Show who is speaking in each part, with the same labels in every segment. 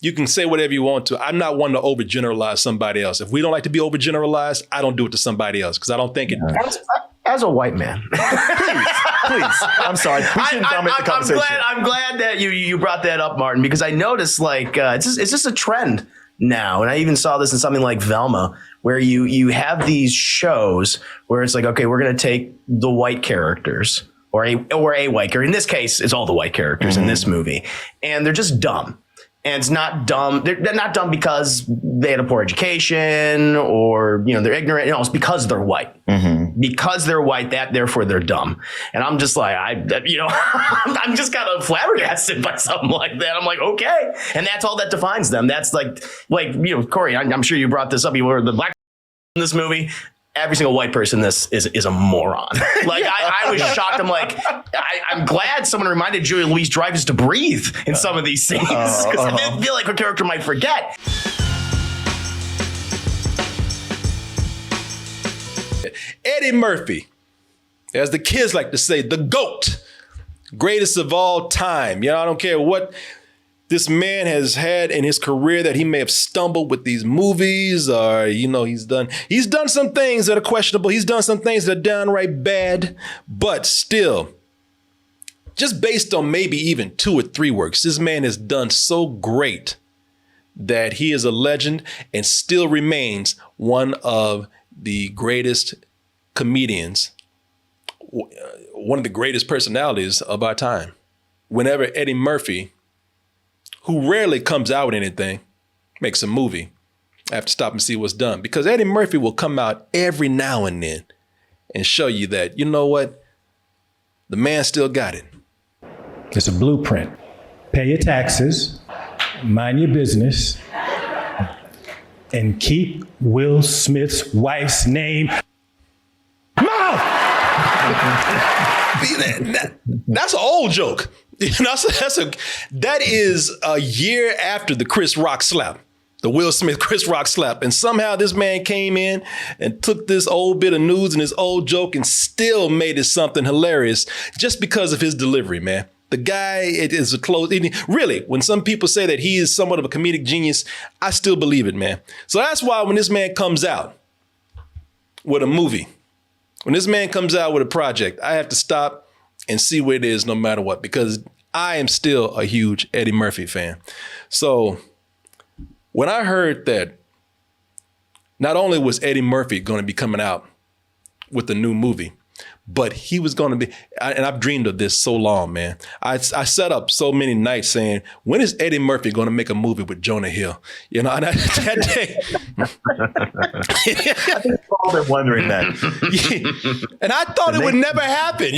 Speaker 1: You can say whatever you want to. I'm not one to overgeneralize somebody else. If we don't like to be overgeneralized, I don't do it to somebody else because I don't think it.
Speaker 2: As a white man,
Speaker 3: please. I'm sorry. We shouldn't dominate the conversation.
Speaker 2: I'm glad that you brought that up, Martin, because I noticed like it's just a trend now, and I even saw this in something like Velma, where you have these shows where it's like, okay, we're going to take the white characters or a white character. In this case, it's all the white characters in this movie, and they're just dumb. And it's not dumb. They're not dumb because they had a poor education or, they're ignorant. It's because they're white. Because they're white, therefore they're dumb. And I'm just like, I'm just kind of flabbergasted by something like that. I'm like, okay. And that's all that defines them. That's like Corey, I'm sure you brought this up. You were the black in this movie. Every single white person in this is a moron. Like I was shocked. I'm like, I'm glad someone reminded Julia Louis-Dreyfus to breathe in some of these scenes because I feel like her character might forget.
Speaker 1: Eddie Murphy, as the kids like to say, the GOAT, greatest of all time. I don't care what this man has had in his career that he may have stumbled with these movies or, he's done some things that are questionable. He's done some things that are downright bad, but still, just based on maybe even 2 or 3 works, this man has done so great that he is a legend and still remains one of the greatest comedians, one of the greatest personalities of our time. Whenever Eddie Murphy, who rarely comes out with anything, makes a movie, I have to stop and see what's done. Because Eddie Murphy will come out every now and then and show you that, you know what? The man still got it.
Speaker 4: It's a blueprint. Pay your taxes, mind your business, and keep Will Smith's wife's name mouth.
Speaker 1: That's an old joke. That is a year after the Chris Rock slap, the Will Smith Chris Rock slap. And somehow this man came in and took this old bit of news and his old joke and still made it something hilarious just because of his delivery, man. The guy, it is a close, really, when some people say that he is somewhat of a comedic genius, I still believe it, man. So that's why when this man comes out with a movie, when this man comes out with a project, I have to stop and see where it is no matter what, because I am still a huge Eddie Murphy fan. So when I heard that not only was Eddie Murphy going to be coming out with a new movie, but he was going to be, and I've dreamed of this so long, man. I sat up so many nights saying, when is Eddie Murphy going to make a movie with Jonah Hill? And that day.
Speaker 3: I think we've all been wondering that.
Speaker 1: Yeah. And I thought it would never happen.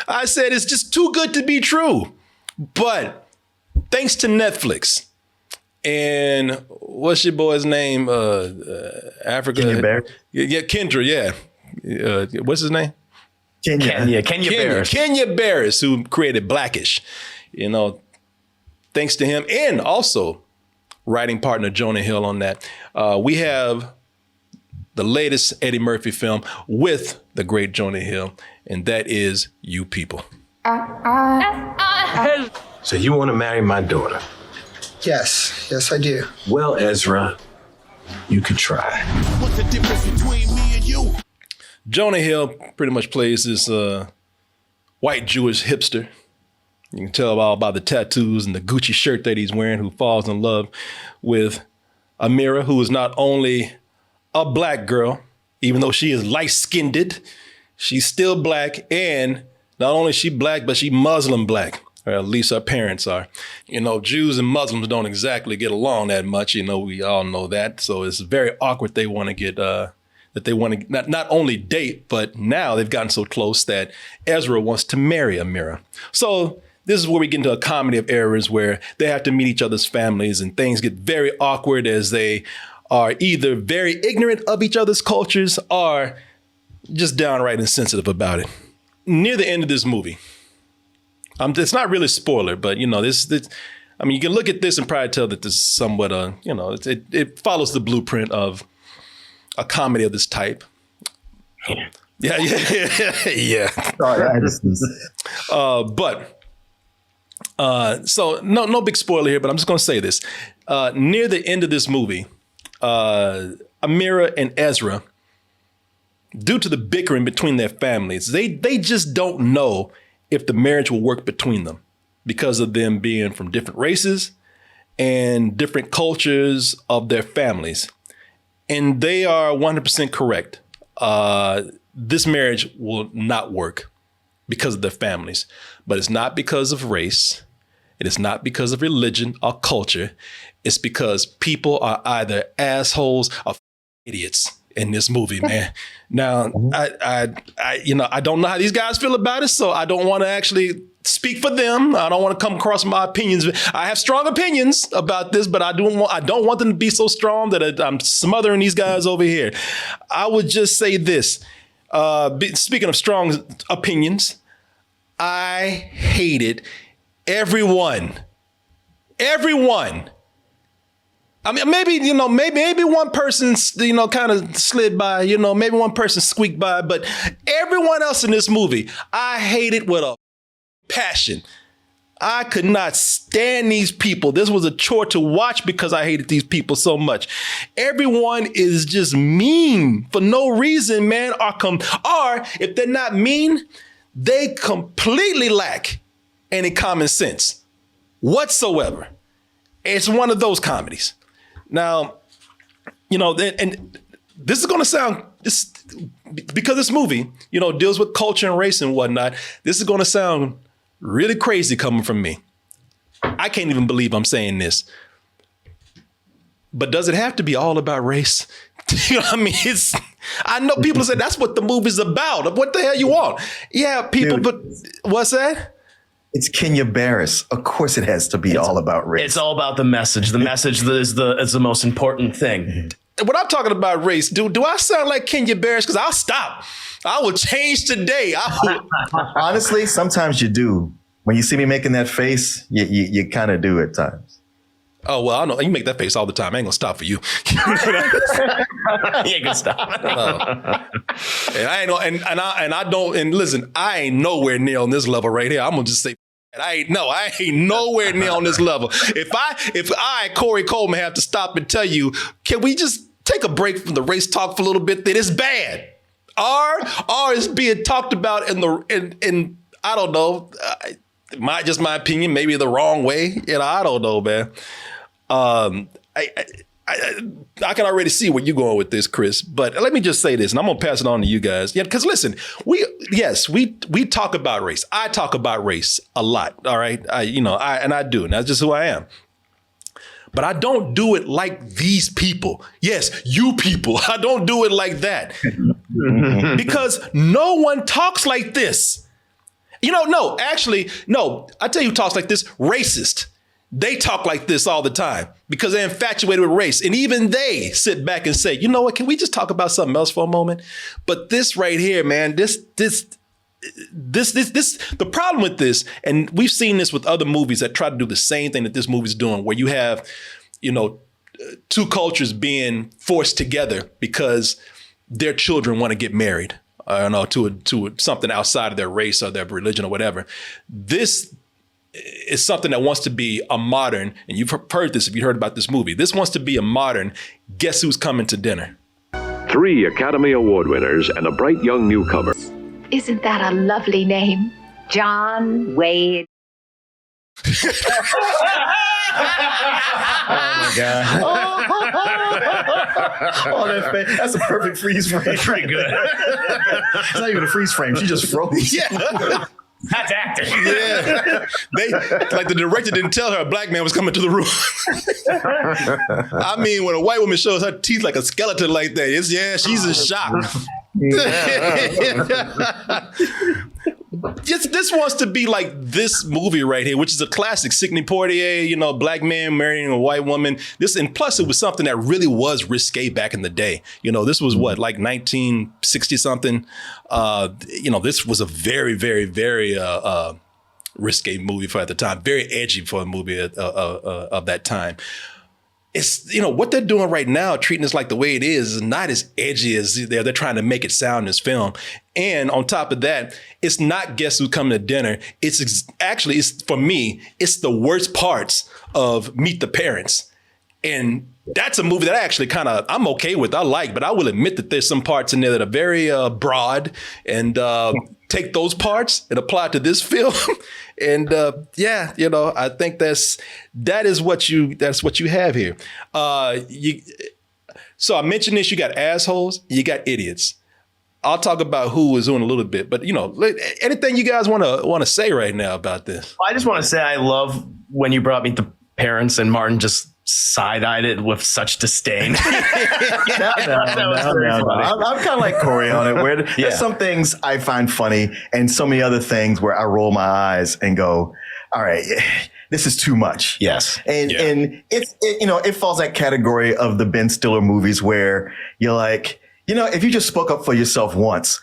Speaker 1: I said, it's just too good to be true. But thanks to Netflix and what's your boy's name? Africa.
Speaker 3: Kenya Bear.
Speaker 1: Yeah, Kendra, yeah. What's his name?
Speaker 2: Kenya Barris.
Speaker 1: Kenya Barris, who created Blackish. Thanks to him, and also writing partner Jonah Hill on that. We have the latest Eddie Murphy film with the great Jonah Hill, and that is You People.
Speaker 5: So you want to marry my daughter?
Speaker 6: Yes, I do.
Speaker 5: Well, Ezra, you could try.
Speaker 6: What's the difference between me and you?
Speaker 1: Jonah Hill pretty much plays this white Jewish hipster. You can tell all by the tattoos and the Gucci shirt that he's wearing, who falls in love with Amira, who is not only a black girl, even though she is light-skinned, she's still black, and not only is she black, but she Muslim black, or at least her parents are. Jews and Muslims don't exactly get along that much. We all know that. So it's very awkward. They want to get that they want to not only date, but now they've gotten so close that Ezra wants to marry Amira. So this is where we get into a comedy of errors where they have to meet each other's families and things get very awkward as they are either very ignorant of each other's cultures or just downright insensitive about it. Near the end of this movie, it's not really a spoiler, but you can look at this and probably tell that this is somewhat it follows the blueprint of a comedy of this type. Yeah.
Speaker 2: Sorry,
Speaker 1: But So no big spoiler here, but I'm just going to say this. Near the end of this movie, Amira and Ezra, due to the bickering between their families, they just don't know if the marriage will work between them because of them being from different races and different cultures of their families. And they are 100% correct. This marriage will not work because of their families, but it's not because of race. It is not because of religion or culture. It's because people are either assholes or idiots in this movie, man. Now, I don't know how these guys feel about it, so I don't want to actually speak for them. I don't want to come across my opinions. I have strong opinions about this, but I don't want them to be so strong that I'm smothering these guys over here. I would just say this. Speaking of strong opinions, I hated everyone. I mean, maybe one person, kind of slid by, maybe one person squeaked by, but everyone else in this movie, I hated with a passion. I could not stand these people. This was a chore to watch because I hated these people so much. Everyone is just mean for no reason, man. Or if they're not mean, they completely lack any common sense whatsoever. It's one of those comedies. Now, and this is going to sound, because this movie, deals with culture and race and whatnot, this is going to sound really crazy coming from me. I can't even believe I'm saying this. But does it have to be all about race? I mean, I know people say that's what the movie's about. What the hell you want? Yeah, people,
Speaker 3: Dude.
Speaker 1: but what's that?
Speaker 3: It's Kenya Barris. Of course, it has to be all about race.
Speaker 2: It's all about the message. The message is the most important thing.
Speaker 1: When I'm talking about race, do I sound like Kenya Barris? Because I'll stop. I will change today.
Speaker 3: Honestly, sometimes you do. When you see me making that face, you kind of do at times.
Speaker 1: Oh, well, I know. You make that face all the time. I ain't going to stop for you.
Speaker 2: You ain't gonna stop.
Speaker 1: And I ain't know, and I don't, and listen, I ain't nowhere near on this level right here. I'm going to just say, I ain't nowhere near on this level. If I, Corey Coleman, have to stop and tell you, can we just take a break from the race talk for a little bit? That it's bad. Or is being talked about in I don't know, my opinion, maybe the wrong way. I don't know, man. I can already see where you're going with this, Chris. But let me just say this, and I'm gonna pass it on to you guys. Yeah, because listen, we talk about race. I talk about race a lot. All right, I do, and that's just who I am. But I don't do it like these people. Yes, you people. I don't do it like that. Because no one talks like this. No, I tell you who talks like this, racist. They talk like this all the time because they're infatuated with race. And even they sit back and say, you know what, can we just talk about something else for a moment? But this right here, man, this, the problem with this, and we've seen this with other movies that try to do the same thing that this movie's doing, where you have, two cultures being forced together because their children want to get married, to something outside of their race or their religion or whatever. This is something that wants to be a modern, and you've heard this if you heard about this movie. This wants to be a modern, guess who's coming to dinner?
Speaker 7: 3 Academy Award winners and a bright young newcomer.
Speaker 8: Isn't that a lovely name? John Wade.
Speaker 3: Oh my God. Oh, that's a perfect freeze frame.
Speaker 2: Pretty good.
Speaker 3: It's not even a freeze frame. She just froze.
Speaker 1: Yeah.
Speaker 2: That's acting.
Speaker 1: Yeah. The director didn't tell her a black man was coming to the room. I mean, when a white woman shows her teeth like a skeleton like that, she's in shock. This wants to be like this movie right here, which is a classic. Sidney Poitier, black man marrying a white woman. And plus it was something that really was risque back in the day. This was like 1960 something. This was a very, very, very risque movie for at the time. Very edgy for a movie of that time. it's, what they're doing right now, treating this like the way it is not as edgy as they're trying to make it sound in this film. And on top of that, it's not Guess Who's Coming to Dinner. It's for me, it's the worst parts of Meet the Parents. And that's a movie that I actually I'm okay with. I like, but I will admit that there's some parts in there that are very broad, and take those parts and apply it to this film. And I think that's what you have here. So I mentioned this, you got assholes, you got idiots. I'll talk about who is in a little bit, but anything you guys want to say right now about this?
Speaker 2: I just want to say I love when you brought Meet the Parents and Martin just side-eyed it with such disdain.
Speaker 3: No. I'm kind of like Corey on it, where there's some things I find funny and so many other things where I roll my eyes and go, all right, this is too much.
Speaker 2: Yes.
Speaker 3: And it falls that category of the Ben Stiller movies where you're like, if you just spoke up for yourself once,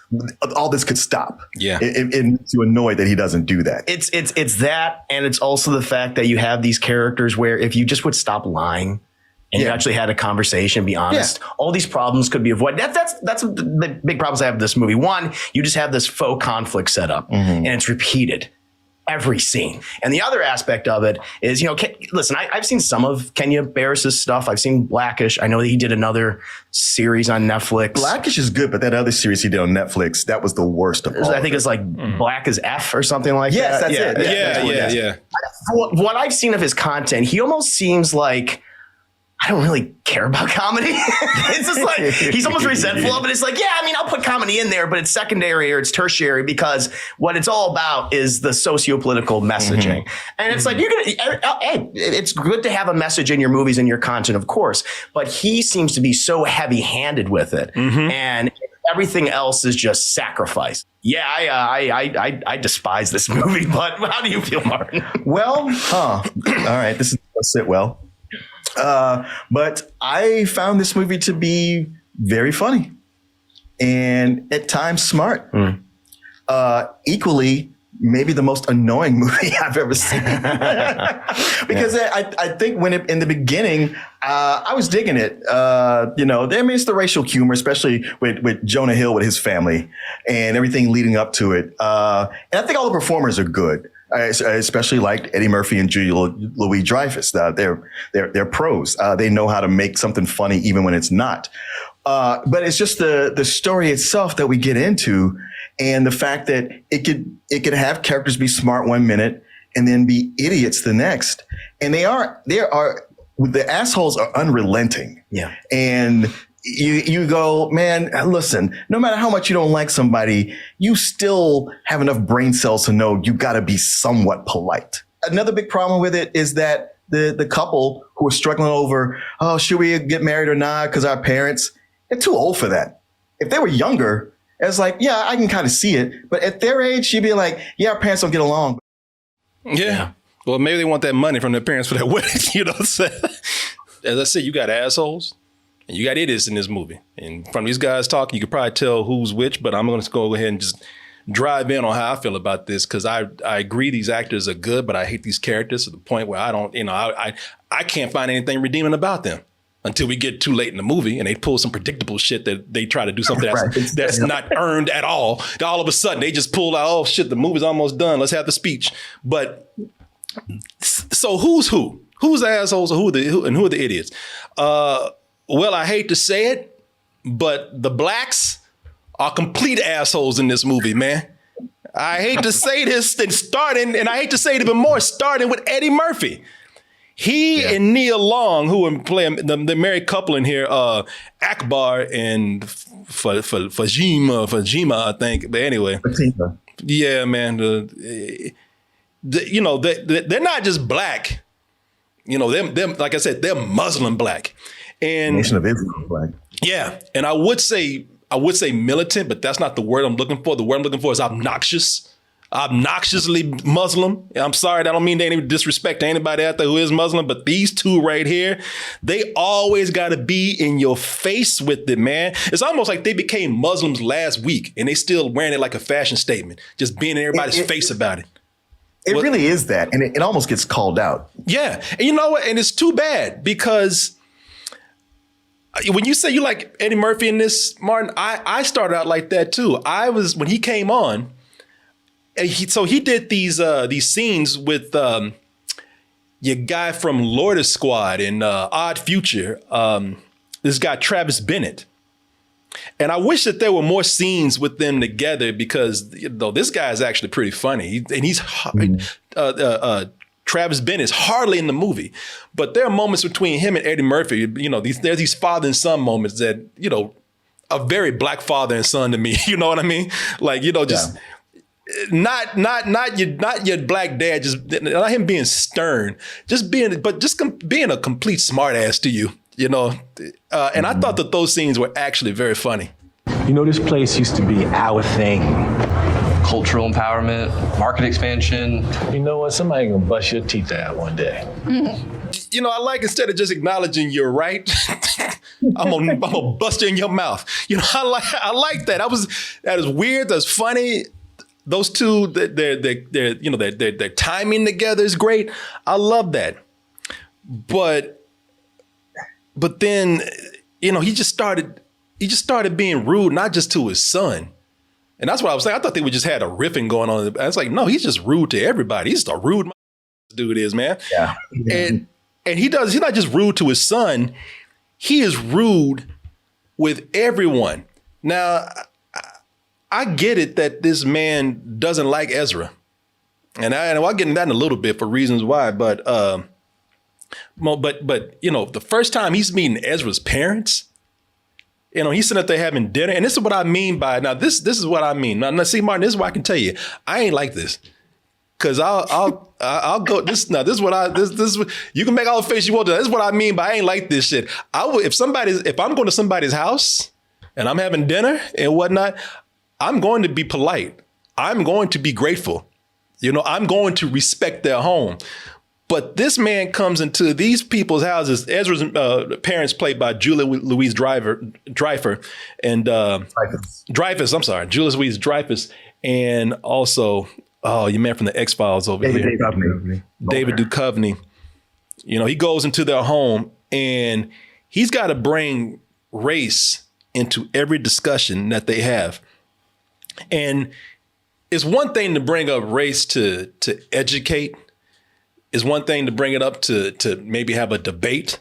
Speaker 3: all this could stop.
Speaker 1: Yeah.
Speaker 3: It makes you annoyed that he doesn't do that.
Speaker 2: It's that, and it's also the fact that you have these characters where if you just would stop lying and you actually had a conversation, be honest, all these problems could be avoided. That's the big problems I have with this movie. One, you just have this faux conflict set up, and it's repeated every scene. And the other aspect of it is, listen, I've seen some of Kenya Barris's stuff. I've seen Blackish. I know that he did another series on Netflix.
Speaker 3: Blackish is good, but that other series he did on Netflix, that was the worst of all.
Speaker 2: I think it's like Black as F or something like that.
Speaker 3: Yes, that's it.
Speaker 1: Yeah.
Speaker 2: What I've seen of his content, he almost seems like, I don't really care about comedy. It's just like, he's almost resentful of it. It's like, I'll put comedy in there, but it's secondary or it's tertiary because what it's all about is the sociopolitical messaging. And it's like, it's good to have a message in your movies and your content, of course, but he seems to be so heavy handed with it. And everything else is just sacrifice. Yeah, I despise this movie, but how do you feel, Martin?
Speaker 3: Well, all right, this is gonna sit well. But I found this movie to be very funny and at times smart. Equally, maybe the most annoying movie I've ever seen. Because I think in the beginning, I was digging it. It's the racial humor, especially with Jonah Hill with his family and everything leading up to it. And I think all the performers are good. I especially liked Eddie Murphy and Louis-Dreyfus. They're pros. They know how to make something funny even when it's not. But it's just the story itself that we get into, and the fact that it could have characters be smart one minute and then be idiots the next. And the assholes are unrelenting. Yeah. And you go, man, listen, no matter how much you don't like somebody, you still have enough brain cells to know you got to be somewhat polite. Another big problem with it is that the couple who are struggling over, should we get married or not? Because our parents, they're too old for that. If they were younger, it's like, yeah, I can kind of see it. But at their age, you'd be like, yeah, our parents don't get along.
Speaker 1: Yeah. Well, maybe they want that money from their parents for their wedding. You know what I'm saying? As I said, you got assholes. And you got idiots in this movie. And from these guys talking, you could probably tell who's which, but I'm going to go ahead and just drive in on how I feel about this, because I agree these actors are good, but I hate these characters to the point where I don't, I can't find anything redeeming about them until we get too late in the movie and they pull some predictable shit that they try to do something that's not earned at all. All of a sudden, they just pull out, oh shit, the movie's almost done. Let's have the speech. But so who's who? Who's the assholes and who are the idiots? Well, I hate to say it, but the blacks are complete assholes in this movie, man. I hate to say this, and I hate to say it even more, starting with Eddie Murphy. He and Nia Long, who are playing the married couple in here, Akbar and Fajima, I think. But anyway, yeah, man. They're not just black. Them, like I said, they're Muslim black. And
Speaker 3: Nation of Islam black. Yeah,
Speaker 1: and I would say militant, but that's not the word I'm looking for. The word I'm looking for is obnoxious. Obnoxiously Muslim. I'm sorry, I don't mean any disrespect to anybody out there who is Muslim, but these two right here, they always got to be in your face with it, man. It's almost like they became Muslims last week and they still wearing it like a fashion statement, just being in everybody's face about it.
Speaker 3: It really is that, and it almost gets called out.
Speaker 1: Yeah, and you know what? And it's too bad because when you say you like Eddie Murphy in this, Martin, I started out like that too. When he came on, he did these scenes with your guy from Lord Squad and Odd Future, this guy Travis Bennett. And I wish that there were more scenes with them together because this guy is actually pretty funny. Travis Bennett is hardly in the movie, but there are moments between him and Eddie Murphy. There's these father and son moments that a very black father and son to me. You know what I mean? Like just. Yeah. Not your black dad, just not him being stern, just being a complete smart ass to you, and I thought that those scenes were actually very funny.
Speaker 5: This place used to be our thing.
Speaker 9: Cultural empowerment, market expansion.
Speaker 5: You know what? Somebody gonna bust your teeth out one day.
Speaker 1: I like, instead of just acknowledging you're right, I'm gonna bust you in your mouth. I like that. That is weird. That's funny. Those two, their timing together is great. I love that. But then, he just started being rude, not just to his son. And that's what I was saying. I thought they would just had a riffing going on. I was like, no, he's just rude to everybody. He's just a rude dude is, man.
Speaker 3: Yeah.
Speaker 1: And he's not just rude to his son. He is rude with everyone. Now, I get it that this man doesn't like Ezra. And I'll get into that in a little bit for reasons why, but the first time he's meeting Ezra's parents, he's sitting up there having dinner, and this is what I mean by, now this is what I mean. Now see, Martin, this is what I can tell you. I ain't like this. Cause I'll go this is what you can make all the face you want to. This is what I mean by I ain't like this shit. If I'm going to somebody's house and I'm having dinner and whatnot, I'm going to be polite. I'm going to be grateful. I'm going to respect their home. But this man comes into these people's houses. Ezra's parents, played by Julia Louis-Dreyfus and Dreyfus. I'm sorry, Julia Louis-Dreyfus, and also your man from the X-Files over here, David Duchovny. He goes into their home and he's got to bring race into every discussion that they have. And it's one thing to bring up race to educate. It's one thing to bring it up to maybe have a debate.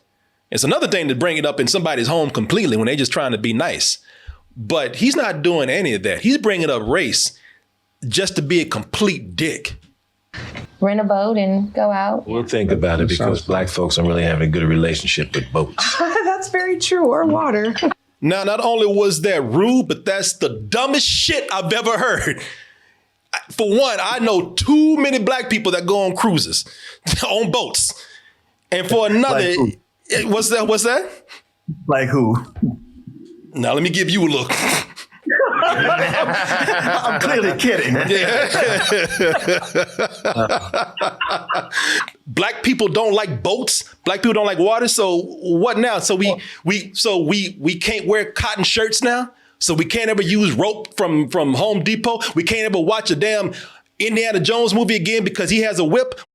Speaker 1: It's another thing to bring it up in somebody's home completely when they're just trying to be nice. But he's not doing any of that. He's bringing up race just to be a complete dick.
Speaker 10: Rent a boat and go out.
Speaker 5: We'll think about it because black folks don't really have a good relationship with boats.
Speaker 10: That's very true, or water.
Speaker 1: Now, not only was that rude, but that's the dumbest shit I've ever heard. For one, I know too many black people that go on cruises, on boats. And for another, what's that?
Speaker 3: Like who?
Speaker 1: Now, let me give you a look.
Speaker 3: I'm clearly kidding.
Speaker 1: Black people don't like boats. Black people don't like water. So what now? So we can't wear cotton shirts now. So we can't ever use rope from Home Depot. We can't ever watch a damn Indiana Jones movie again because he has a whip. What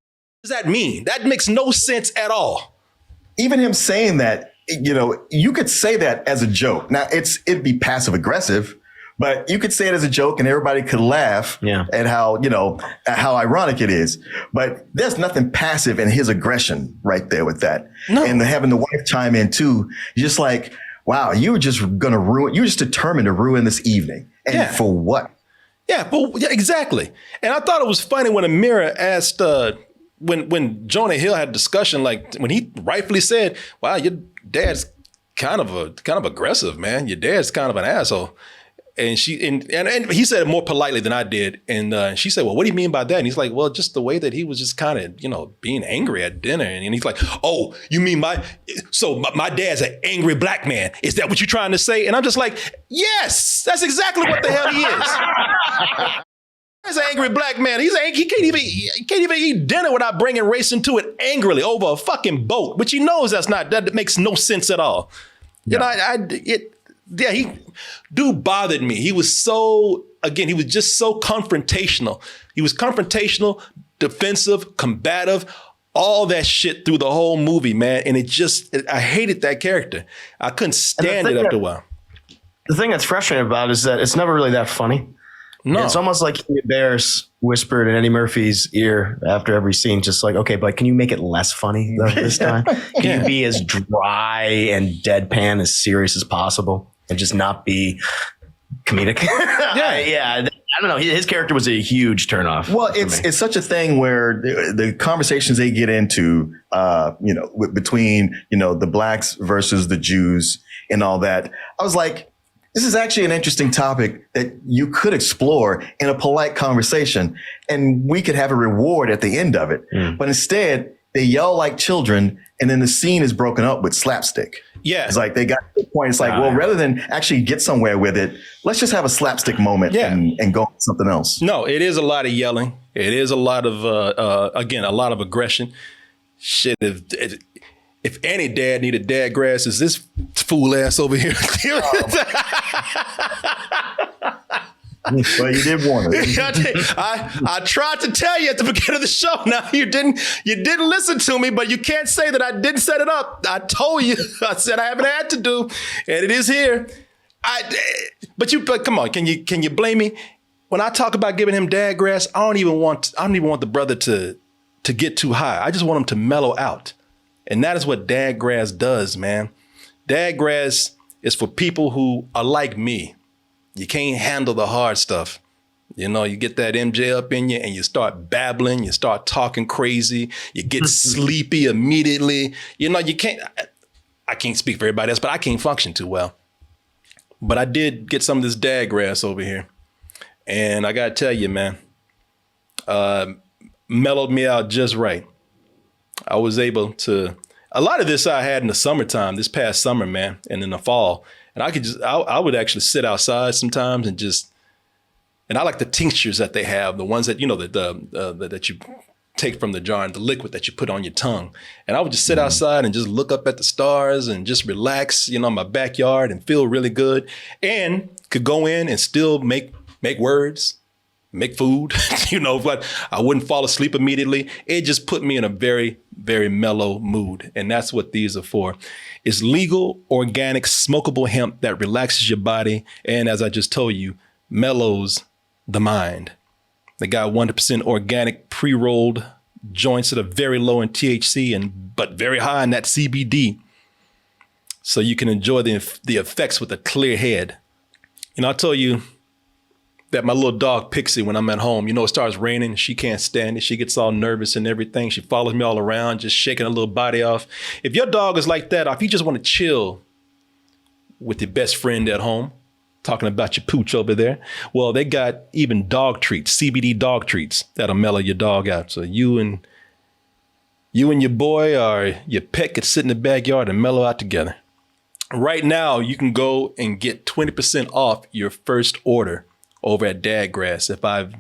Speaker 1: does that mean? That makes no sense at all.
Speaker 3: Even him saying that, you could say that as a joke. Now it'd be passive aggressive, but you could say it as a joke and everybody could laugh at how ironic it is. But there's nothing passive in his aggression right there with that. No. And having the wife chime in too, just like, wow, you were just determined to ruin this evening. And for what?
Speaker 1: Yeah, exactly. And I thought it was funny when Amira asked, when Jonah Hill had a discussion, like when he rightfully said, wow, your dad's kind of aggressive, man. Your dad's kind of an asshole. And and he said it more politely than I did. And she said, well, what do you mean by that? And he's like, well, just the way that he was just kind of, being angry at dinner. And he's like, oh, you mean my dad's an angry black man. Is that what you're trying to say? And I'm just like, yes, that's exactly what the hell he is. He's an angry black man. He can't even eat dinner without bringing race into it angrily over a fucking boat, which he knows that makes no sense at all. Yeah. Dude bothered me. He was just so confrontational. He was confrontational, defensive, combative, all that shit through the whole movie, man. And I hated that character. I couldn't stand it after a while.
Speaker 2: The thing that's frustrating about it is that it's never really that funny.
Speaker 1: No.
Speaker 2: It's almost like Bears whispered in Eddie Murphy's ear after every scene, just like, okay, but can you make it less funny this time? Can you be as dry and deadpan, as serious as possible, and just not be comedic? Yeah. I don't know. His character was a huge turnoff.
Speaker 3: Well, it's such a thing where the conversations they get into, between, the blacks versus the Jews and all that. I was like, this is actually an interesting topic that you could explore in a polite conversation, and we could have a reward at the end of it. But instead, they yell like children, and then the scene is broken up with slapstick.
Speaker 1: Yeah.
Speaker 3: It's like they got to the point. It's like, rather than actually get somewhere with it, let's just have a slapstick moment and go on something else.
Speaker 1: No, it is a lot of yelling. It is a lot of, again, a lot of aggression. Shit, if any dad needed dad grass, is this fool ass over here.
Speaker 3: Well, you did warn us.
Speaker 1: I tried to tell you at the beginning of the show. Now you didn't listen to me, but you can't say that I didn't set it up. I told you. I said I haven't had to do, and it is here. But come on, can you blame me? When I talk about giving him dad grass, I don't even want the brother to get too high. I just want him to mellow out. And that is what dad grass does, man. Dad grass is for people who are like me. You can't handle the hard stuff. You get that MJ up in you and you start babbling, you start talking crazy, you get sleepy immediately. I can't speak for everybody else, but I can't function too well. But I did get some of this dad grass over here. And I got to tell you, man, mellowed me out just right. I was able to, a lot of this I had in the summertime, this past summer, man, and in the fall. And I would actually sit outside sometimes and I like the tinctures that they have, the ones that, that you take from the jar and the liquid that you put on your tongue. And I would just sit outside and just look up at the stars and just relax, in my backyard and feel really good, and could go in and still make words, make food, but I wouldn't fall asleep immediately. It just put me in a very, very mellow mood. And that's what these are for. It's legal, organic, smokable hemp that relaxes your body. And as I just told you, mellows the mind. They got 100% organic pre-rolled joints that are very low in THC but very high in that CBD. So you can enjoy the effects with a clear head. I told you that my little dog Pixie, when I'm at home, it starts raining. She can't stand it. She gets all nervous and everything. She follows me all around, just shaking her little body off. If your dog is like that, or if you just want to chill with your best friend at home, talking about your pooch over there, well, they got even dog treats, CBD dog treats that'll mellow your dog out. So you and your boy or your pet could sit in the backyard and mellow out together. Right now, you can go and get 20% off your first order over at Dadgrass. If I've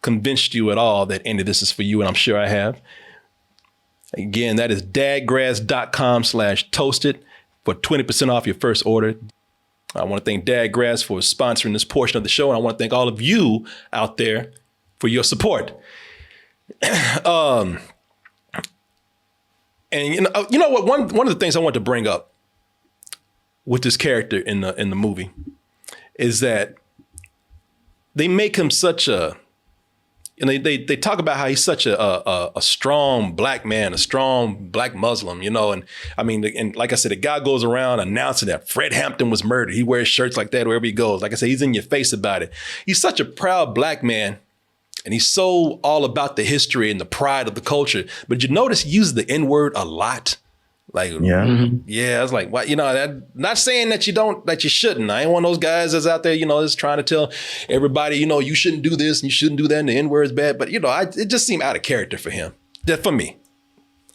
Speaker 1: convinced you at all that any of this is for you, and I'm sure I have. Again, that is dadgrass.com/toasted for 20% off your first order. I want to thank Dadgrass for sponsoring this portion of the show, and I want to thank all of you out there for your support. And you know what? One of the things I want to bring up with this character in the movie is that they make him such a, and they talk about how he's such a strong black man, a strong black Muslim, and I mean, and like I said, the guy goes around announcing that Fred Hampton was murdered. He wears shirts like that wherever he goes. Like I said, he's in your face about it. He's such a proud black man, and he's so all about the history and the pride of the culture. But you notice he uses the N-word a lot. Like, yeah, I was like, what, not saying that you shouldn't. I ain't one of those guys that's out there, just trying to tell everybody, you shouldn't do this and you shouldn't do that and the N-word is bad. But, it just seemed out of character for him, for me.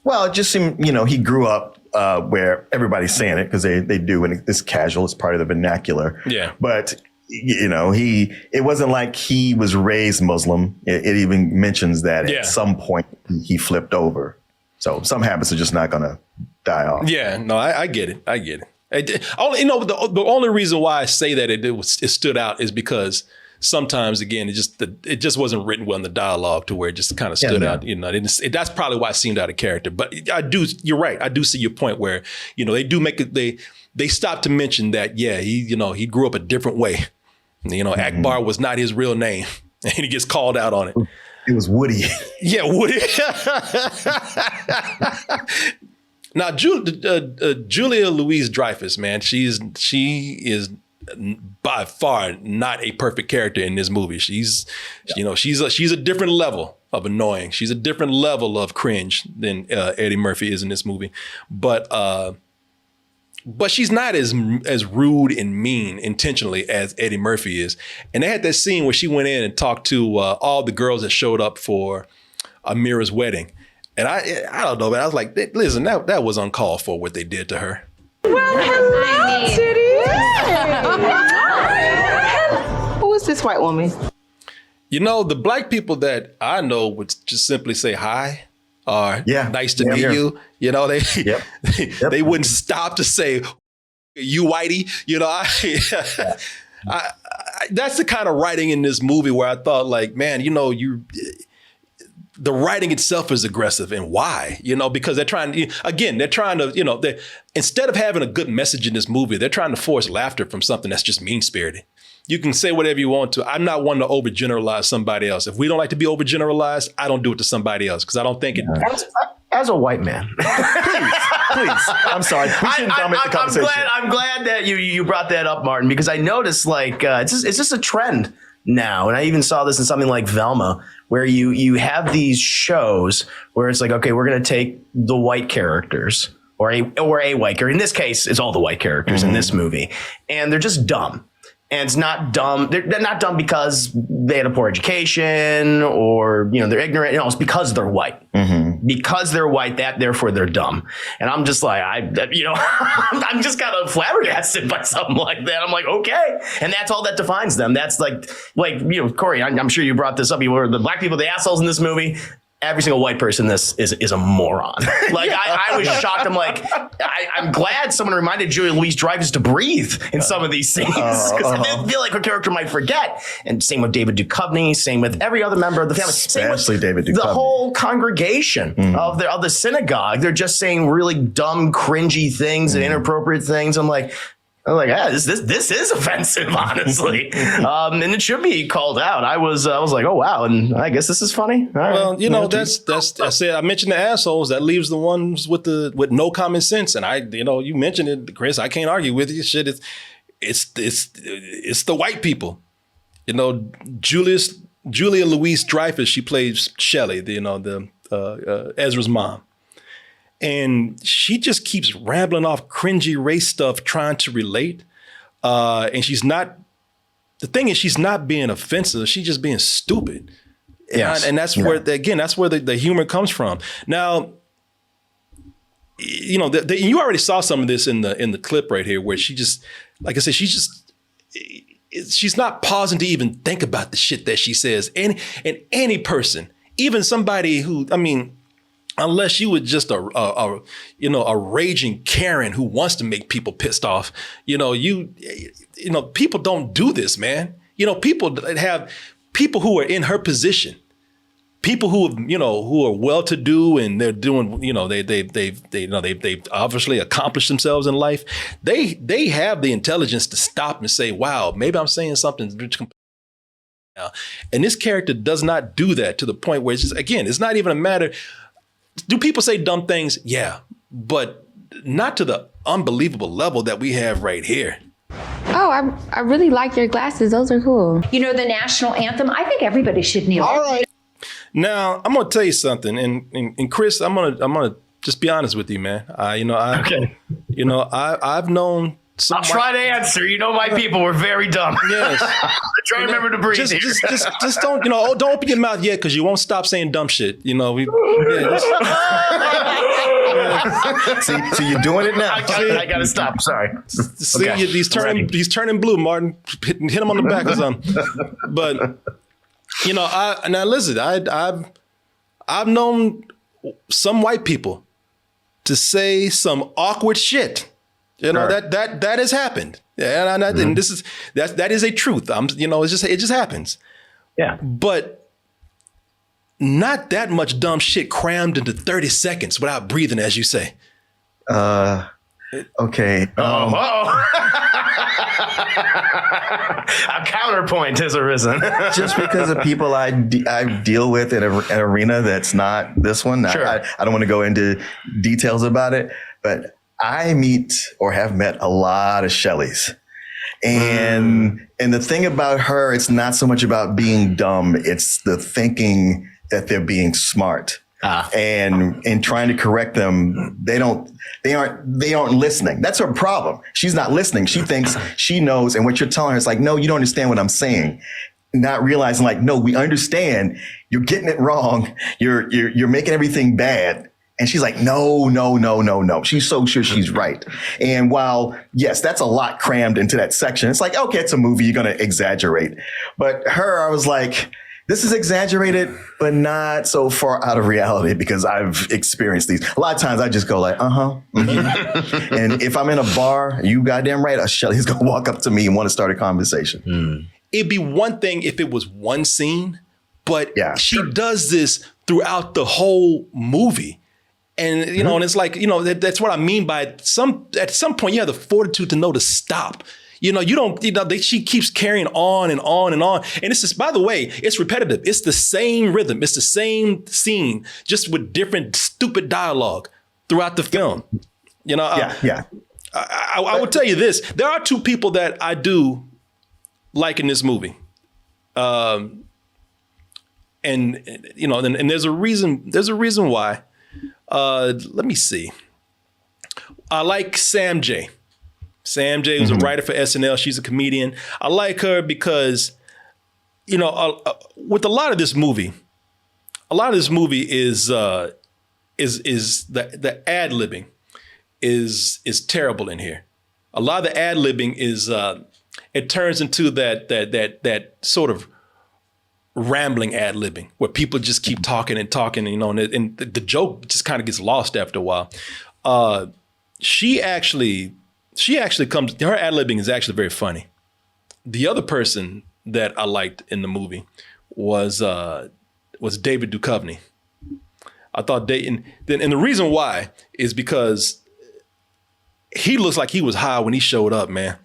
Speaker 3: Well, it just seemed, he grew up where everybody's saying it because they do, and it's casual. It's part of the vernacular. Yeah. But, it wasn't like he was raised Muslim. It even mentions that at some point he flipped over. So some habits are just not going to die off.
Speaker 1: Yeah, no, I get it. The only reason why I say that it stood out is because sometimes again, it just wasn't written well in the dialogue to where it just kind of stood out. You know, that's probably why it seemed out of character. But you're right. I do see your point where, you know, they do make it, they stop to mention that, yeah, he grew up a different way. You know, Akbar was not his real name, and he gets called out on it.
Speaker 3: It was Woody.
Speaker 1: Yeah, Woody. Now, Julia Louis-Dreyfus, man, she is by far not a perfect character in this movie. She's a different level of annoying. She's a different level of cringe than Eddie Murphy is in this movie. But she's not as rude and mean intentionally as Eddie Murphy is. And they had that scene where she went in and talked to all the girls that showed up for Amira's wedding. And I don't know, but I was like, listen, that was uncalled for what they did to her.
Speaker 10: Well, hello, Titty. Who is this white woman?
Speaker 1: You know, the black people that I know would just simply say hi or nice to meet you. You know, they wouldn't stop to say, you whitey. You know, I that's the kind of writing in this movie where I thought like, man, you know, the writing itself is aggressive. And why? You know, because they're trying to, you know, instead of having a good message in this movie, they're trying to force laughter from something that's just mean-spirited. You can say whatever you want to. I'm not one to overgeneralize somebody else. If we don't like to be overgeneralized, I don't do it to somebody else because I don't think it.
Speaker 2: As a white man,
Speaker 3: please. I'm sorry. We shouldn't dominate the conversation.
Speaker 2: I'm glad that you brought that up, Martin, because I noticed like it's just a trend now, and I even saw this in something like Velma, where you have these shows where it's like, okay, we're going to take the white characters or a white character. In this case, it's all the white characters in this movie, and they're just dumb. And it's not dumb. They're not dumb because they had a poor education or, you know, they're ignorant. No, it's because they're white. Because they're white, therefore they're dumb. And I'm just like, I'm just kind of flabbergasted by something like that. I'm like, okay. And that's all that defines them. That's like, you know, Corey, I'm sure you brought this up. You were the black people, the assholes in this movie. Every single white person in this is a moron. Like I was shocked. I'm like, I'm glad someone reminded Julia Louis-Dreyfus to breathe in some of these scenes because I feel like her character might forget. And same with David Duchovny, same with every other member of the family,
Speaker 3: especially David Duchovny. The
Speaker 2: whole congregation of the synagogue. They're just saying really dumb, cringy things and inappropriate things. I'm like, this is offensive, honestly, and it should be called out. I was like, oh wow, and I guess this is funny. All right.
Speaker 1: Well, you know, that's I said I mentioned the assholes. That leaves the ones with no common sense. And you mentioned it, Chris. I can't argue with you. Shit, it's the white people. You know, Julia Louis-Dreyfus. She plays Shelley, Ezra's mom. And she just keeps rambling off cringy race stuff, trying to relate. And she's not being offensive. She's just being stupid. Yes. And that's where, that's where the humor comes from. Now, you know, you already saw some of this in the clip right here, where she just, like I said, she's not pausing to even think about the shit that she says. And any person, even somebody who, I mean, unless you were just a raging Karen who wants to make people pissed off, people don't do this, man. You know, people who are in her position, people who are well-to-do and they're doing, they've obviously accomplished themselves in life. They have the intelligence to stop and say, wow, maybe I'm saying something. And this character does not do that to the point where it's just, again, it's not even a matter. Do people say dumb things? Yeah, but not to the unbelievable level that we have right here.
Speaker 10: Oh, I really like your glasses. Those are cool.
Speaker 8: You know the national anthem? I think everybody should kneel.
Speaker 6: All right.
Speaker 1: Now, I'm going to tell you something. And Chris, I'm going to just be honest with you, man. I've known
Speaker 2: I'll try to answer. You know, my people were very dumb.
Speaker 1: Yes.
Speaker 2: Try to remember to breathe.
Speaker 1: Just don't, don't open your mouth yet because you won't stop saying dumb shit. You know,
Speaker 3: See, you're doing it now.
Speaker 2: I got to stop. Sorry.
Speaker 1: See, okay. he's turning blue, Martin. Hit him on the back or something. But, now listen, I've known some white people to say some awkward shit You know,
Speaker 2: Sure.
Speaker 1: that has happened. Yeah, and this is that is a truth. It just happens.
Speaker 2: Yeah.
Speaker 1: But not that much dumb shit crammed into 30 seconds without breathing, as you say.
Speaker 3: Okay.
Speaker 2: A counterpoint has arisen.
Speaker 3: Just because of people I deal with in an arena that's not this one.
Speaker 2: Sure.
Speaker 3: I don't want to go into details about it, but I meet or have met a lot of Shelleys. And the thing about her, it's not so much about being dumb. It's the thinking that they're being smart. And trying to correct them, they aren't listening. That's her problem. She's not listening. She thinks she knows, and what you're telling her is like, no, you don't understand what I'm saying. Not realizing like, no, we understand. You're getting it wrong. You're making everything bad. And she's like, no. She's so sure she's right. And while, yes, that's a lot crammed into that section, it's like, okay, it's a movie, you're going to exaggerate. But her, I was like, this is exaggerated, but not so far out of reality because I've experienced these. A lot of times I just go like, mm-hmm. And if I'm in a bar, you goddamn right, Shelly's going to walk up to me and want to start a conversation.
Speaker 1: It'd be one thing if it was one scene, but she does this throughout the whole movie. And, you know, and it's like, you know, that's what I mean by at some point you have the fortitude to know to stop. You know, she keeps carrying on and on and on. And it's just, by the way, it's repetitive. It's the same rhythm. It's the same scene, just with different stupid dialogue throughout the film. You know, I will tell you this. There are two people that I do like in this movie. And you know, and there's a reason why. Let me see. I like Sam J. Sam J was a writer for SNL. She's a comedian. I like her because, you know, with a lot of this movie is the ad-libbing is terrible in here. A lot of the ad-libbing is it turns into that sort of rambling ad-libbing where people just keep talking and talking, you know, and the joke just kind of gets lost after a while. She actually comes, her ad-libbing is actually very funny. The other person that I liked in the movie was David Duchovny. I thought and the reason why is because he looks like he was high when he showed up, man.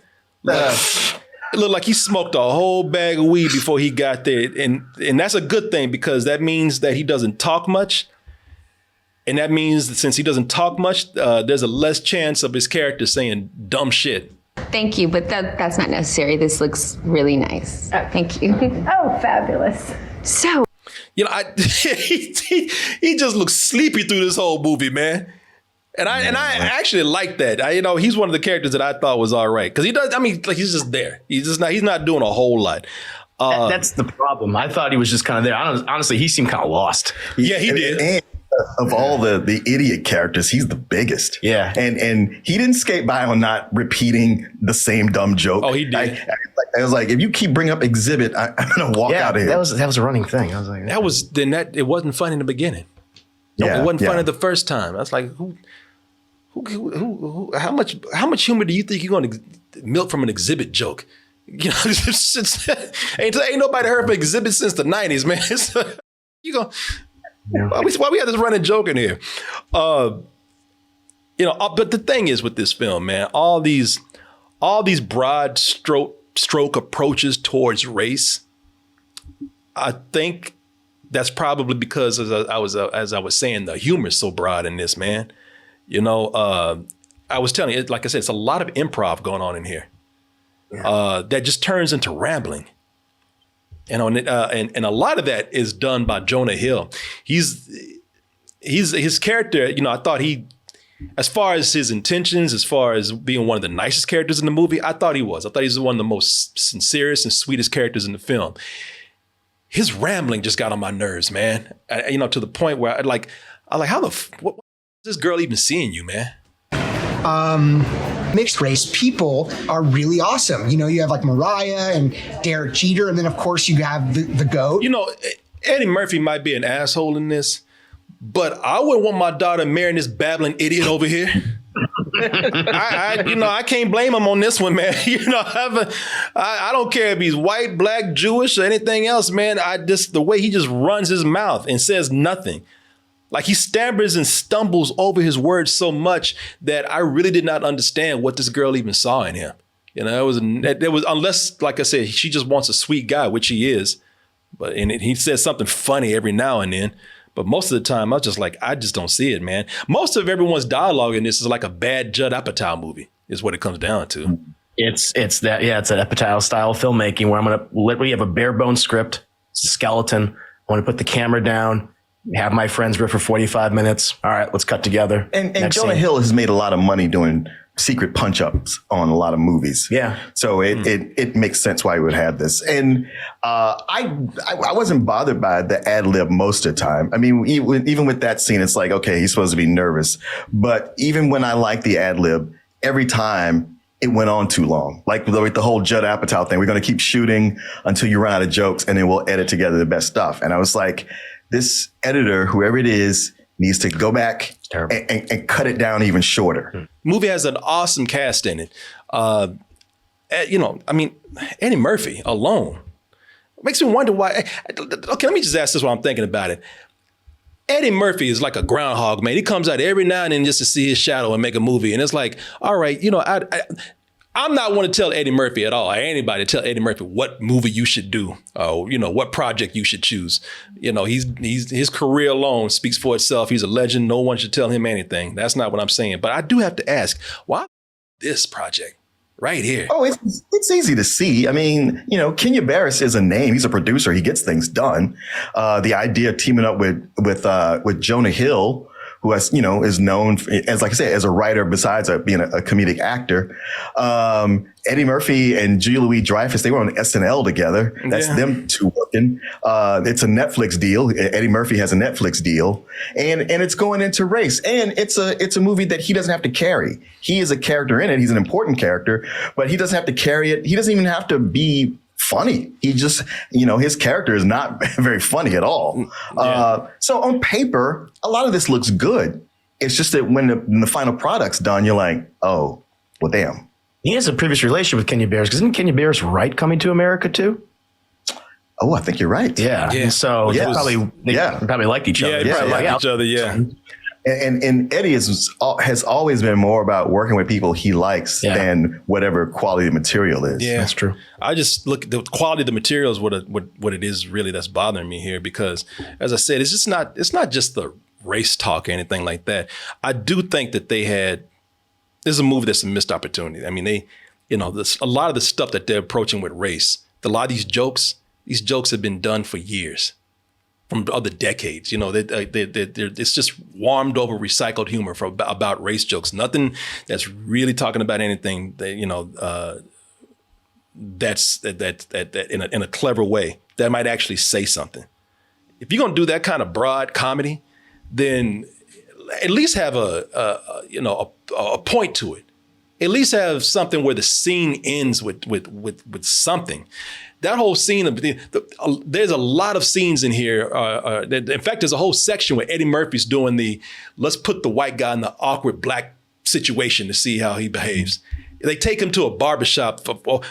Speaker 1: It looked like he smoked a whole bag of weed before he got there. And that's a good thing because that means that he doesn't talk much. And that means that since he doesn't talk much, there's a less chance of his character saying dumb shit.
Speaker 10: Thank you, but that's not necessary. This looks really nice. Thank you.
Speaker 11: Oh, fabulous.
Speaker 10: So,
Speaker 1: you know, he just looks sleepy through this whole movie, man. And I actually like that. You know, he's one of the characters that I thought was all right because he does. I mean, like he's just there. He's not doing a whole lot.
Speaker 2: That's the problem. I thought he was just kind of there. Honestly, he seemed kind of lost.
Speaker 1: Yeah, he did.
Speaker 3: And of all the idiot characters, he's the biggest.
Speaker 2: Yeah.
Speaker 3: And he didn't skate by on not repeating the same dumb joke.
Speaker 1: Oh, he did.
Speaker 3: I was like, if you keep bringing up Exhibit, I'm going to walk out of here.
Speaker 2: That was a running thing. I was like,
Speaker 1: it wasn't funny in the beginning. It wasn't funny the first time. I was like, who how much humor do you think you're going to milk from an Exhibit joke? You know, ain't nobody heard of Exhibit since the 90s, man. You go, why we have this running joke in here? You know, but the thing is with this film, man, all these broad stroke approaches towards race, I think that's probably because as I was saying, the humor is so broad in this, man. You know, I was telling you, like I said, it's a lot of improv going on in here. That just turns into rambling. And a lot of that is done by Jonah Hill. He's his character, you know, I thought as far as his intentions, as far as being one of the nicest characters in the movie, I thought he was one of the most sincerest and sweetest characters in the film. His rambling just got on my nerves, man. You know, to the point where I like, how what is this girl even seeing you, man?
Speaker 11: Mixed race people are really awesome. You know, you have like Mariah and Derek Jeter, and then of course you have the GOAT.
Speaker 1: You know, Eddie Murphy might be an asshole in this, but I wouldn't want my daughter marrying this babbling idiot over here. I can't blame him on this one, man. I don't care if he's white, black, Jewish, or anything else, man. The way he just runs his mouth and says nothing. Like he stammers and stumbles over his words so much that I really did not understand what this girl even saw in him. It was unless, like I said, she just wants a sweet guy, which he is. But he says something funny every now and then. But most of the time, I just don't see it, man. Most of everyone's dialogue in this is like a bad Judd Apatow movie, is what it comes down to.
Speaker 2: It's that Apatow style filmmaking where we have a bare bones script, skeleton. I want to put the camera down, have my friends riff for 45 minutes. All right, let's cut together.
Speaker 3: And Jonah Hill has made a lot of money doing secret punch-ups on a lot of movies.
Speaker 2: Yeah.
Speaker 3: So it makes sense why he would have this. And I wasn't bothered by the ad lib most of the time. I mean, even with that scene, it's like, okay, he's supposed to be nervous. But even when I like the ad lib, every time it went on too long. Like with the whole Judd Apatow thing, we're going to keep shooting until you run out of jokes and then we'll edit together the best stuff. And I was like, this editor, whoever it is, needs to go back and cut it down even shorter.
Speaker 1: Movie has an awesome cast in it. Eddie Murphy alone makes me wonder why. Okay, let me just ask this while I'm thinking about it. Eddie Murphy is like a groundhog, man. He comes out every now and then just to see his shadow and make a movie. And it's like, all right, I'm not one to tell Eddie Murphy at all, or anybody to tell Eddie Murphy what movie you should do, what project you should choose. His career alone speaks for itself. He's a legend. No one should tell him anything. That's not what I'm saying. But I do have to ask, why this project right here?
Speaker 3: Oh, it's easy to see. I mean, Kenya Barris is a name. He's a producer. He gets things done. The idea of teaming up with Jonah Hill, who is known as, like I said, as a writer besides being a comedic actor. Eddie Murphy and Louis-Dreyfus, they were on SNL together. That's them two working. It's a Netflix deal. Eddie Murphy has a Netflix deal, and it's going into race. And it's a movie that he doesn't have to carry. He is a character in it. He's an important character, but he doesn't have to carry it. He doesn't even have to be funny. He just, his character is not very funny at all. Yeah. So on paper, a lot of this looks good. It's just that when the final product's done, you're like, oh, well, damn.
Speaker 2: He has a previous relationship with Kenya Barris. Isn't Kenya Barris write Coming to America too?
Speaker 3: Oh, I think you're right.
Speaker 2: Yeah. And so they probably liked each other.
Speaker 1: Yeah, they probably liked each other. Yeah.
Speaker 3: And Eddie has always been more about working with people he likes than whatever quality of material is.
Speaker 1: Yeah, that's true. I just look at the quality of the material is what it is really that's bothering me here, because as I said, it's not just the race talk or anything like that. I do think that this is a movie that's a missed opportunity. I mean, a lot of the stuff that they're approaching with race, a lot of these jokes have been done for years. From other decades, it's just warmed over recycled humor about race jokes. Nothing that's really talking about anything that that's in a clever way that might actually say something. If you're gonna do that kind of broad comedy, then at least have a point to it. At least have something where the scene ends with something. That whole scene there's a lot of scenes in here. In fact, there's a whole section where Eddie Murphy's doing let's put the white guy in the awkward black situation to see how he behaves. They take him to a barbershop full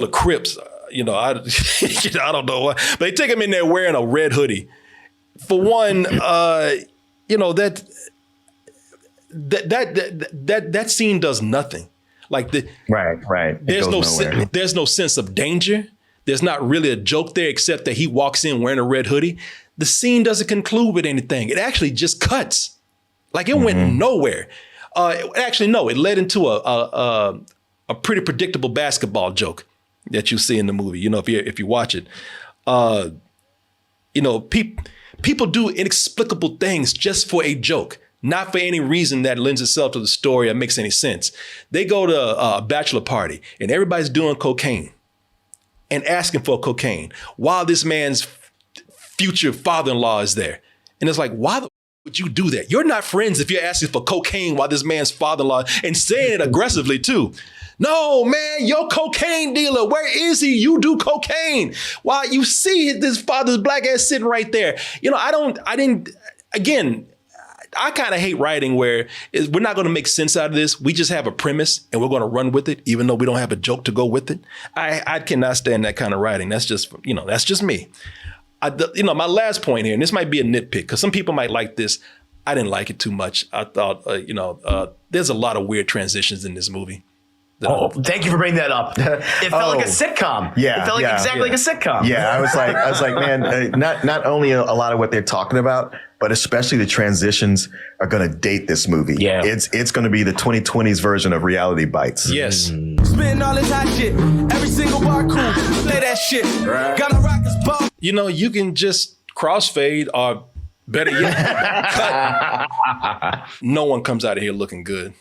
Speaker 1: of Crips. I don't know why, but they take him in there wearing a red hoodie. For one, that scene does nothing. Like
Speaker 3: right.
Speaker 1: There's no sense of danger. There's not really a joke there except that he walks in wearing a red hoodie. The scene doesn't conclude with anything. It actually just cuts. Like it went nowhere. Actually, no, it led into a pretty predictable basketball joke that you see in the movie. If you watch it, people do inexplicable things just for a joke. Not for any reason that lends itself to the story or makes any sense. They go to a bachelor party and everybody's doing cocaine and asking for cocaine while this man's future father-in-law is there. And it's like, why would you do that? You're not friends if you're asking for cocaine while this man's father-in-law, and saying it aggressively too. No, man, your cocaine dealer, where is he? You do cocaine. While you see this father's black ass sitting right there. I kind of hate writing where we're not going to make sense out of this. We just have a premise and we're going to run with it, even though we don't have a joke to go with it. I cannot stand that kind of writing. That's just, that's just me. My last point here, and this might be a nitpick because some people might like this. I didn't like it too much. I thought, there's a lot of weird transitions in this movie.
Speaker 2: Thank you for bringing that up. It felt like a sitcom.
Speaker 3: Yeah,
Speaker 2: it felt like exactly like a sitcom.
Speaker 3: Yeah, I was like, man, not only a lot of what they're talking about, but especially the transitions are going to date this movie.
Speaker 2: Yeah,
Speaker 3: it's going to be the 2020s version of Reality Bites.
Speaker 1: Yes.
Speaker 6: Spitting all this hot shit. Every single bar cool. Play that shit. Gotta rock his ball.
Speaker 1: You can just crossfade or better yet, cut. No one comes out of here looking good.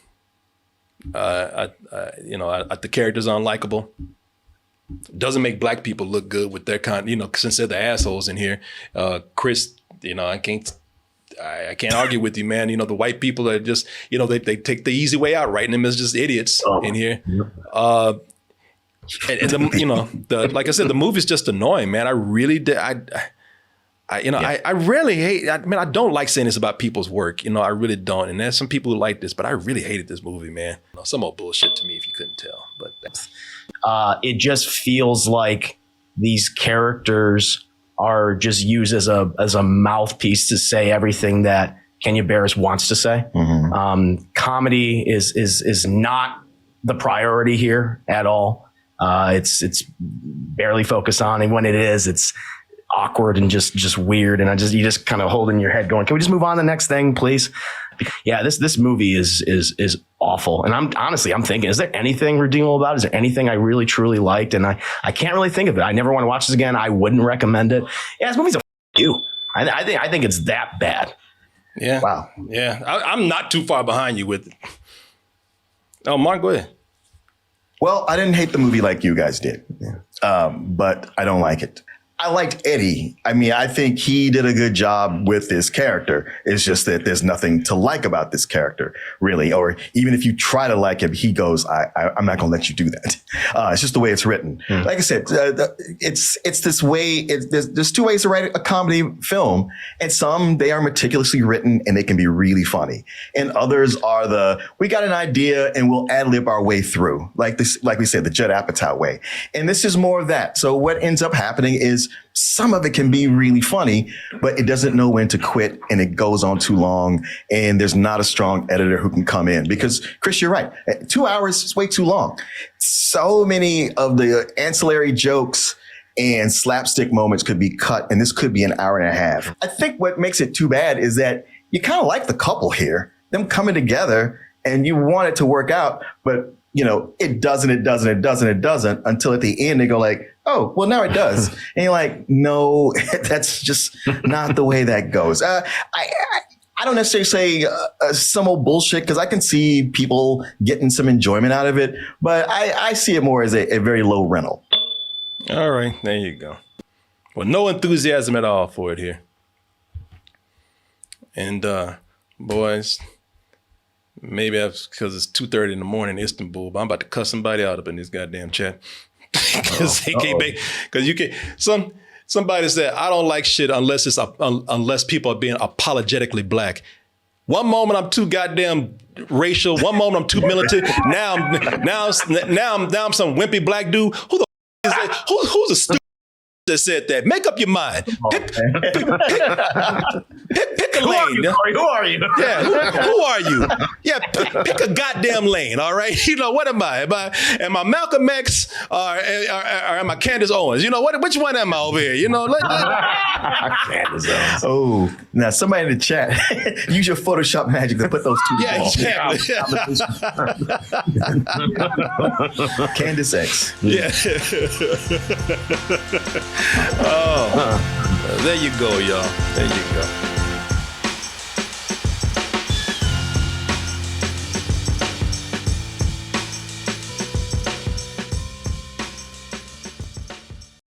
Speaker 1: The characters are unlikable. Doesn't make black people look good with their since they're the assholes in here. Chris, I can't argue with you, man. The white people are just, they take the easy way out, writing them as just idiots in here. And like I said, the movie's just annoying, man. I really did. I really hate. I don't like saying this about people's work. I really don't. And there's some people who like this, but I really hated this movie, man. Some old bullshit to me, if you couldn't tell. But
Speaker 2: it just feels like these characters are just used as a mouthpiece to say everything that Kenya Barris wants to say. Mm-hmm. Comedy is not the priority here at all. It's barely focused on, and when it is, it's awkward and just weird, and you just kind of holding your head going, can we just move on to the next thing, please? Yeah, this movie is awful, and I'm thinking, is there anything redeemable about it? Is there anything I really truly liked? And I can't really think of it. I never want to watch this again. I wouldn't recommend it. Yeah, this movie's a you. I think it's that bad.
Speaker 1: Yeah.
Speaker 3: Wow.
Speaker 1: Yeah, I'm not too far behind you with it. Oh, Mark, go ahead.
Speaker 3: Well, I didn't hate the movie like you guys did, but I don't like it. I liked Eddie. I mean, I think he did a good job with this character. It's just that there's nothing to like about this character, really. Or even if you try to like him, he goes, I'm not going to let you do that. It's just the way it's written. Like I said, it's this way. There's two ways to write a comedy film. And some, they are meticulously written and they can be really funny. And others are we got an idea and we'll ad-lib our way through. Like we said, the Judd Apatow way. And this is more of that. So what ends up happening is some of it can be really funny, but it doesn't know when to quit and it goes on too long. And there's not a strong editor who can come in because, Chris, you're right. 2 hours is way too long. So many of the ancillary jokes and slapstick moments could be cut, and this could be an hour and a half. I think what makes it too bad is that you kind of like the couple here, them coming together, and you want it to work out, but it doesn't until at the end they go like, oh, well, now it does. And you're like, no, that's just not the way that goes. I don't necessarily say some old bullshit because I can see people getting some enjoyment out of it, but I see it more as a very low rental.
Speaker 1: All right, there you go. Well, no enthusiasm at all for it here. And boys, maybe that's because it's 2:30 in the morning in Istanbul, but I'm about to cuss somebody out up in this goddamn chat. Because you can. Somebody said, I don't like shit unless people are being apologetically black. One moment I'm too goddamn racial. One moment I'm too militant. Now I'm some wimpy black dude. Who the is that? Who's a stupid that said that? Make up your mind. Pick a lane.
Speaker 2: Who are you?
Speaker 1: Yeah, who are you? Yeah, pick a goddamn lane, all right? What am I? Am I Malcolm X or am I Candace Owens? Which one am I over here?
Speaker 2: Candace Owens.
Speaker 3: Oh, now somebody in the chat, use your Photoshop magic to put those two
Speaker 1: together.
Speaker 3: Yeah, Candace X.
Speaker 1: Yeah. Oh, there you go, y'all. There you go.